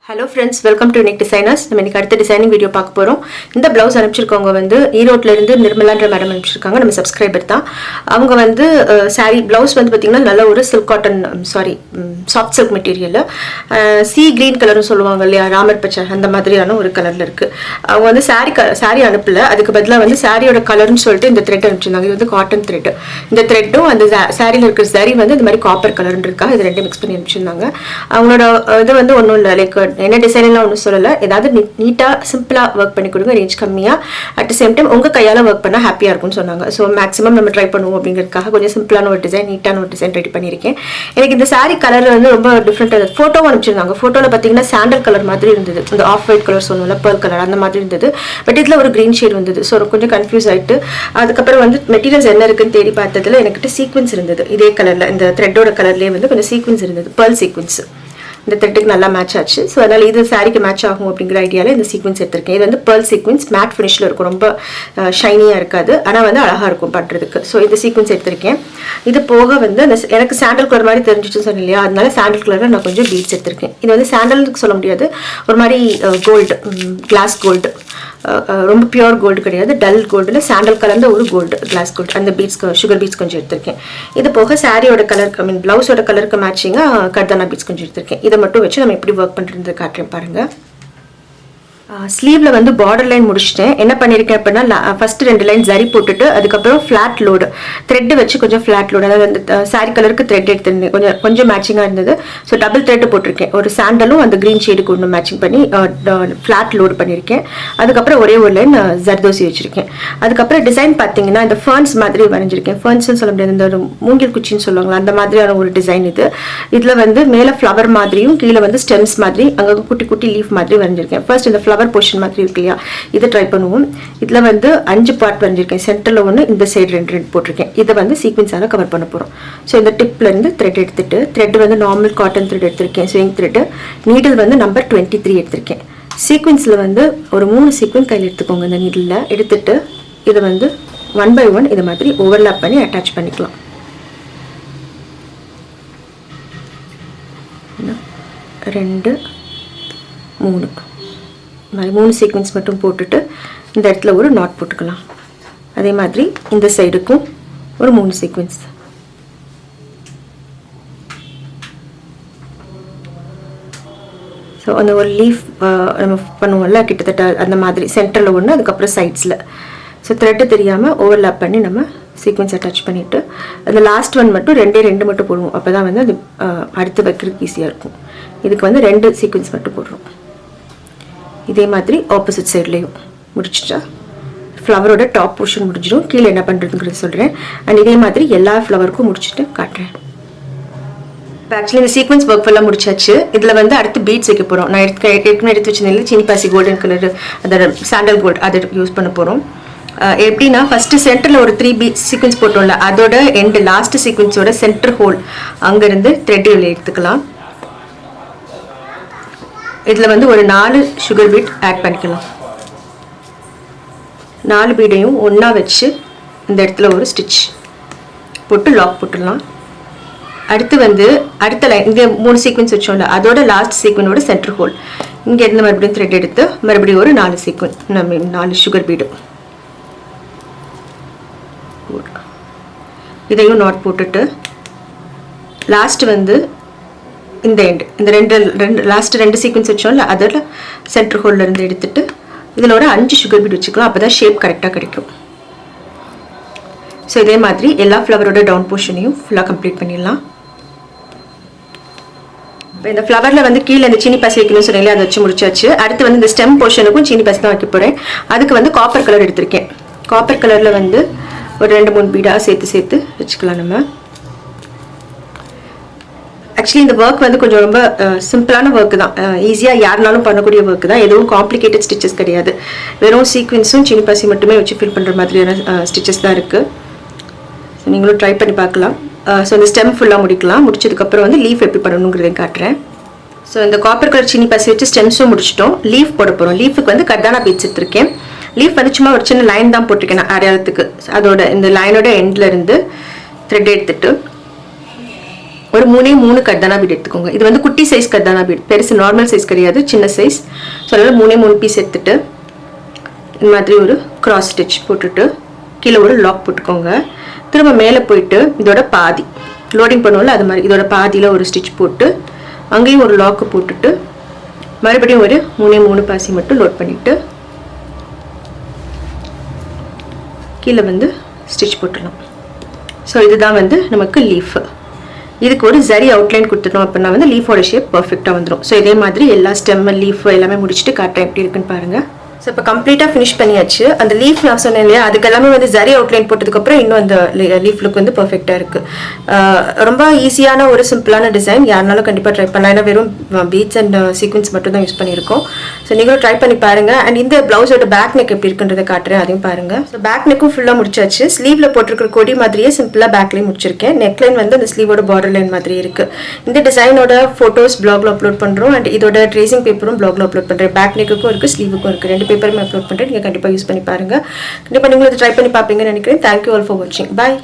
Hello friends, welcome to Unique Designers. நம்ம இன்னைக்கு அடுத்த டிசைனிங் வீடியோ பார்க்க போறோம். இந்த ப்ளவுஸ் அனுப்பிச்சிருக்கவங்க வந்து ஈரோட்ல இருந்து நிர்மலான்ற மேடம் அனுப்பிச்சிருக்காங்க. நம்ம சப்ஸ்கிரைபர் தான். அவங்க வந்து saree ப்ளவுஸ் வந்து பாத்தீங்கன்னா நல்ல ஒரு silk cotton soft silk material. sea green கலர்னு சொல்லுவாங்க இல்லையா, ராமர் பச்சை அந்த மாதிரியான ஒரு கலர்ல இருக்கு. அவங்க வந்து saree அனுப்பல, அதுக்கு பதிலா வந்து சாரியோட கலர்னு சொல்லிட்டு இந்த த்ரெட் அனுப்பிச்சிருந்தாங்க. இது வந்து காட்டன் த்ரெட். இந்த த்ரெட்டும் அந்த சாரியில இருக்கிற saree வந்து இந்த மாதிரி காப்பர் கலர்னு இருக்கா, இது ரெண்டும் மிக்ஸ் பண்ணி அனுப்பிச்சிருந்தாங்க. அவங்களோட இது வந்து ஒன்றும் இல்லை, லைக் என்ன டிசைன்லாம் ஒன்றும் சொல்லலை, ஏதாவது நீட்டாக சிம்பிளாக ஒர்க் பண்ணி கொடுங்க, ரேஞ்ச் கம்மியாக, அட் த சேம் டைம் உங்கள் கையால் ஒர்க் பண்ணால் ஹாப்பியாக இருக்கும்னு சொன்னாங்க. ஸோ மேக்ஸிமம் நம்ம ட்ரை பண்ணுவோம் அப்படிங்கிறதுக்காக கொஞ்சம் சிம்பிளான ஒரு டிசைன், நீட்டான ஒரு டிசைன் ரெடி பண்ணியிருக்கேன். எனக்கு இந்த சாரீ கலர் வந்து ரொம்ப டிஃப்ரெண்ட்டாக ஃபோட்டோவும் அனுப்பிச்சிருந்தாங்க. ஃபோட்டோவில் பார்த்தீங்கன்னா சாண்டல் கலர் மாதிரி இருந்தது, இந்த ஆஃப் ஒயிட் கலர் சொன்னோம்ல, பேர்ல் கலர் அந்த மாதிரி இருந்தது. பட் இதில் ஒரு க்ரீன் ஷேட் வந்தது. ஸோ கொஞ்சம் கன்ஃபியூஸ் ஆகிட்டு அதுக்கப்புறம் வந்து மெட்டீரியல்ஸ் என்ன இருக்குன்னு தேடி பார்த்ததுல எனக்கிட்ட சீக்வன்ஸ் இருந்தது. இதே கலரில் இந்த த்ரெட்டோட கலர்லேயே வந்து கொஞ்சம் சீக்வன்ஸ் இருந்தது, பேர்ல் சீக்வன்ஸ். இந்த த்ரெட்டுக்கு நல்லா மேட்ச் ஆச்சு. ஸோ அதனால் இது சாரிக்கு மேட்ச் ஆகும் அப்படிங்கிற ஐடியாவில் இந்த சீக்வன்ஸ் எடுத்திருக்கேன். இது வந்து பேர்ல் சீக்வன்ஸ், மேட் ஃபினிஷில் இருக்கும், ரொம்ப ஷைனியாக இருக்காது, ஆனால் வந்து அழகாக இருக்கும் பண்ணுறதுக்கு. ஸோ இந்த சீக்வன்ஸ் எடுத்திருக்கேன். இது போக வந்து அந்த எனக்கு சாண்டல் கலர் மாதிரி தெரிஞ்சிச்சுன்னு சொன்னேன் இல்லையா, அதனால சாண்டல் கலரில் நான் கொஞ்சம் பீட்ஸ் எடுத்திருக்கேன். இது வந்து சாண்டலுக்கு சொல்ல முடியாது, ஒரு மாதிரி கோல்டு, கிளாஸ் கோல்டு, ரொம்ப பியூர் கோல்டு கிடையாது, டல் கோல்டில் சாண்டல் கலர்ந்த ஒரு கோல்டு, கிளாஸ் கோல்டு, அந்த பீட்ஸ், சுகர் பீட்ஸ் கொஞ்சம் எடுத்திருக்கேன். இது போக சாரியோட கலருக்கு, ப்ளவுஸோட கலருக்கு மேட்சிங்காக கர்தானா பீட்ஸ் கொஞ்சம் எடுத்திருக்கேன். இதை மட்டும் வச்சு நம்ம எப்படி ஒர்க் பண்ணுறது காட்டுறேன் பாருங்கள். ஸ்லீவில் வந்து பார்டர் லைன் முடிச்சிட்டேன். என்ன பண்ணியிருக்கேன் அப்படின்னா, ஃபஸ்ட்டு 2 லைன் ஜரி போட்டுட்டு அதுக்கப்புறம் ஃப்ளாட் லோடு த்ரெட்டு வச்சு கொஞ்சம் ஃப்ளாட் லோடு, அதாவது அந்த சாரி கலருக்கு த்ரெட் எடுத்துருந்தேன், கொஞ்சம் மேட்சிங்காக இருந்தது. ஸோ டபுள் த்ரெட்டு போட்டிருக்கேன், ஒரு சாண்டலும் அந்த க்ரீன் ஷேடுக்கு ஒன்று மேட்சிங் பண்ணி ஃப்ளாட் லோடு பண்ணியிருக்கேன். அதுக்கப்புறம் ஒரே ஒரு லைன் ஜர்தோசி வச்சுருக்கேன். அதுக்கப்புறம் டிசைன் பார்த்தீங்கன்னா இந்த ஃபர்ன்ஸ் மாதிரி வரைஞ்சிருக்கேன். ஃபர்ன்ஸ்னு சொல்ல முடியாது, இந்த ஒரு மூங்கில் குச்சின்னு சொல்லுவாங்களா, அந்த மாதிரியான ஒரு டிசைன் இது. இதில் வந்து மேலே ஃப்ளவர் மாதிரியும் கீழே வந்து ஸ்டெம்ஸ் மாதிரி அங்கே குட்டி குட்டி லீஃப் மாதிரி வரைஞ்சிருக்கேன். ஃபர்ஸ்ட் இந்த ஃப்ளவர் போர்ஷன் மாதிரி இருக்கு இல்லையா, இதை ட்ரை பண்ணுவோம். இதில் வந்து 5 பார்ட் வரைஞ்சிருக்கேன். சென்டரில் ஒன்று, இந்த சைடு 2 போட்டிருக்கேன். இதை வந்து சீக்வன்ஸாக கவர் பண்ண போகிறோம். ஸோ இந்த டிப்லேருந்து த்ரெட் எடுத்துட்டு, த்ரெட் வந்து நார்மல் காட்டன் த்ரெட் எடுத்திருக்கேன், ஸ்விங் த்ரெட்டு. நீடில் வந்து நம்பர் 23 எடுத்திருக்கேன். சீக்வன்ஸில் வந்து ஒரு 3 சீக்வன்ஸ் கையில் எடுத்துக்கோங்க. இந்த நீடில் எடுத்துட்டு இதை வந்து 1 by 1 இது மாதிரி ஓவர்லாப் பண்ணி அட்டாச் பண்ணிக்கலாம். 2 3 மாதிரி 3 சீக்வன்ஸ் மட்டும் போட்டுட்டு இந்த இடத்துல ஒரு நாட் போட்டுக்கலாம். அதே மாதிரி இந்த சைடுக்கும் ஒரு 3 சீக்வன்ஸ். ஸோ அந்த ஒரு லீஃப் நம்ம பண்ணுவோம்ல கிட்டத்தட்ட அந்த மாதிரி சென்டரில் ஒன்று, அதுக்கப்புறம் சைட்ஸில். ஸோ த்ரெட்டு தெரியாமல் ஓவர்லாப் பண்ணி நம்ம சீக்வன்ஸ் அட்டாச் பண்ணிவிட்டு அந்த லாஸ்ட் ஒன் மட்டும் 2 மட்டும் போடுவோம். அப்போ தான் வந்து அது அடுத்து வைக்கிறதுக்கு ஈஸியாக இருக்கும். இதுக்கு வந்து 2 சீக்வன்ஸ் மட்டும் போடுறோம். இதே மாதிரி ஆப்போசிட் சைட்லேயும் முடிச்சுட்டா ஃப்ளவரோட டாப் போர்ஷன் முடிஞ்சிடும். கீழே என்ன பண்ணுறதுங்கிறது சொல்கிறேன். அண்ட் இதே மாதிரி எல்லா ஃப்ளவருக்கும் முடிச்சுட்டு காட்டுறேன். இப்போ ஆக்சுவலி இந்த சீக்வன்ஸ் ஒர்க் ஃபுல்லாக முடிச்சாச்சு. இதில் வந்து அடுத்து பீட்ஸ் வைக்க போகிறோம். நான் ஏற்கனவே எடுத்து வச்சிருந்தேன் சீனி பாசி கோல்டன் கலர், அதோட சாண்டல் கோல்டு, அதை யூஸ் பண்ண போகிறோம். எப்படின்னா ஃபஸ்ட்டு சென்டரில் ஒரு 3 பீட்ஸ் சீக்வன்ஸ் போட்டோம்ல, அதோட எண்டு லாஸ்ட் சீக்வன்ஸோட சென்டர் ஹோல் அங்கேருந்து த்ரெட் எடுத்துக்கலாம். இதில் வந்து ஒரு 4 சுகர் பீட் ஆட் பண்ணிக்கலாம். 4 பீடையும் ஒன்றா வச்சு இந்த இடத்துல ஒரு ஸ்டிச் போட்டு லாக் போட்டுடலாம். அடுத்து வந்து அடுத்த லைன், இங்கே 3 சீக்வன்ஸ் வச்சோம்ல, அதோட லாஸ்ட் சீக்வனோட சென்டர் ஹோல் இங்கே இருந்து மறுபடியும் த்ரெட் எடுத்து மறுபடியும் ஒரு 4 சீக்வன், 4 சுகர் பீடு, இதையும் நாட் போட்டுட்டு லாஸ்ட் வந்து இந்த எண்டு, இந்த ரெண்டு லாஸ்ட் 2 சீக்வன்ஸ் வச்சோம்ல, அதோட சென்டர் ஹோல்ல இருந்து எடுத்துட்டு இதில் ஒரு 5 சுகர் பீட் வச்சுக்கலாம். அப்போ தான் ஷேப் கரெக்டாக கிடைக்கும். ஸோ இதே மாதிரி எல்லா ஃப்ளவரோட டவுன் போர்ஷனையும் ஃபுல்லாக கம்ப்ளீட் பண்ணிடலாம். இப்போ இந்த ஃப்ளவரில் வந்து கீழே இந்த சீனி பாசி வைக்கணும்னு சொன்னீங்களே, அதை வச்சு முடிச்சாச்சு. அடுத்து வந்து இந்த ஸ்டெம் போர்ஷனுக்கும் சீனி பாசி தான் வைக்க போகிறேன். அதுக்கு வந்து காப்பர் கலர் எடுத்திருக்கேன். காப்பர் கலரில் வந்து ஒரு 2-3 பீடாக சேர்த்து வச்சுக்கலாம் நம்ம. ஆக்சுவலி இந்த ஒர்க் வந்து கொஞ்சம் ரொம்ப சிம்பிளான ஒர்க் தான், ஈஸியாக யாருனாலும் பண்ணக்கூடிய ஒர்க் தான், எதுவும் காம்ப்ளிகேட்டட் ஸ்டிச்சஸ் கிடையாது. வெறும் சீக்வன்ஸும் சீனி பாசி மட்டுமே வச்சு ஃபில் பண்ணுற மாதிரியான ஸ்டிச்சஸ் தான் இருக்குது. ஸோ நீங்களும் ட்ரை பண்ணி பார்க்கலாம். ஸோ இந்த ஸ்டெம் ஃபுல்லாக முடிக்கலாம். முடிச்சதுக்கப்புறம் வந்து லீஃப் எப்படி பண்ணணுங்கிறதையும் காட்டுறேன். ஸோ இந்த காப்பர் கலர் சீனி பாசி வச்சு ஸ்டெம்ஸும் முடிச்சிட்டோம். லீஃப் போட போகிறோம். லீஃபுக்கு வந்து கர்தானா பீட்ஸ் எடுத்திருக்கேன். லீஃப் வந்து சும்மா ஒரு சின்ன லைன் தான் போட்டிருக்கேன் நான் அடையாளத்துக்கு. அதோட இந்த லைனோட எண்டில் இருந்து த்ரெட் எடுத்துட்டு ஒரு 3 கர்தானா பீட் எடுத்துக்கோங்க. இது வந்து குட்டி சைஸ் கர்தானா பீட், பெருசு நார்மல் சைஸ் கிடையாது, சின்ன சைஸ். ஸோ அதனால் 3 பீஸ் எடுத்துட்டு இந்த மாதிரி ஒரு கிராஸ் ஸ்டிச் போட்டுட்டு கீழே ஒரு லாக் போட்டுக்கோங்க. திரும்ப மேலே போயிட்டு இதோட பாதி லோடிங் பண்ணுவோம்ல அது மாதிரி இதோட பாதியில் ஒரு ஸ்டிச் போட்டு அங்கேயும் ஒரு லாக்கு போட்டுட்டு மறுபடியும் ஒரு 3 பாசி மட்டும் லோட் பண்ணிவிட்டு கீழே வந்து ஸ்டிச் போட்டுடலாம். ஸோ இதுதான் வந்து நமக்கு லீஃபு. இதுக்கு ஒரு ஜரி அவுட்லைன் கொடுத்துட்டோம் அப்படின்னா வந்து லீஃபோட ஷேப் பர்ஃபெக்டாக வந்துடும். ஸோ இதே மாதிரி எல்லா ஸ்டெம் லீஃப் எல்லாமே முடிச்சுட்டு காட்டுறேன் எப்படி இருக்குன்னு பாருங்கள். ஸோ இப்போ கம்ப்ளீட்டாக ஃபினிஷ் பண்ணியாச்சு. அந்த லீஃப் நான் சொன்னேன் இல்லையா, அதுக்கு எல்லாமே வந்து ஜரி அவுட்லைன் போட்டதுக்கப்புறம் இன்னும் அந்த லீஃப் லுக் வந்து பர்ஃபெக்டாக இருக்குது. ரொம்ப ஈஸியான ஒரு சிம்பிளான டிசைன், யாருனாலும் கண்டிப்பாக ட்ரை பண்ணலாம். ஏன்னா வெறும் பீட்ஸ் அண்ட் சீக்வன்ஸ் மட்டும் தான் யூஸ் பண்ணியிருக்கோம். ஸோ நீங்களும் ட்ரை பண்ணி பாருங்கள். அண்ட் இந்த ப்ளவுஸோட பேக் நெக் எப்படி இருக்குன்றதை காட்டுறேன், அதையும் பாருங்கள். ஸோ பேக் நெக்கும் ஃபுல்லாக முடிச்சாச்சு. ஸ்லீவில் போட்டிருக்கிற கொடி மாதிரியே சிம்பிளாக பேக்லேயும் முடிச்சிருக்கேன். நெக்லைன் வந்து அந்த ஸ்லீவோட பார்டர் லைன் மாதிரி இருக்குது. இந்த டிசைனோட ஃபோட்டோஸ் பிளாக்ல அப்லோட் பண்ணுறோம். அண்ட் இதோட ட்ரேசிங் பேப்பரும் பிளாக்ல அப்லோட் பண்ணுறேன். பேக் நெக்குக்கும் இருக்குது, ஸ்லீவுக்கும் இருக்குது. 2 பேப்பருமே அப்லோட் பண்ணுறேன். நீங்கள் கண்டிப்பாக யூஸ் பண்ணி பாருங்கள். கண்டிப்பாக நீங்களும் ட்ரை பண்ணி பார்ப்பீங்கன்னு நினைக்கிறேன். தேங்க்யூ ஆல் ஃபார் வாட்சிங். பாய்.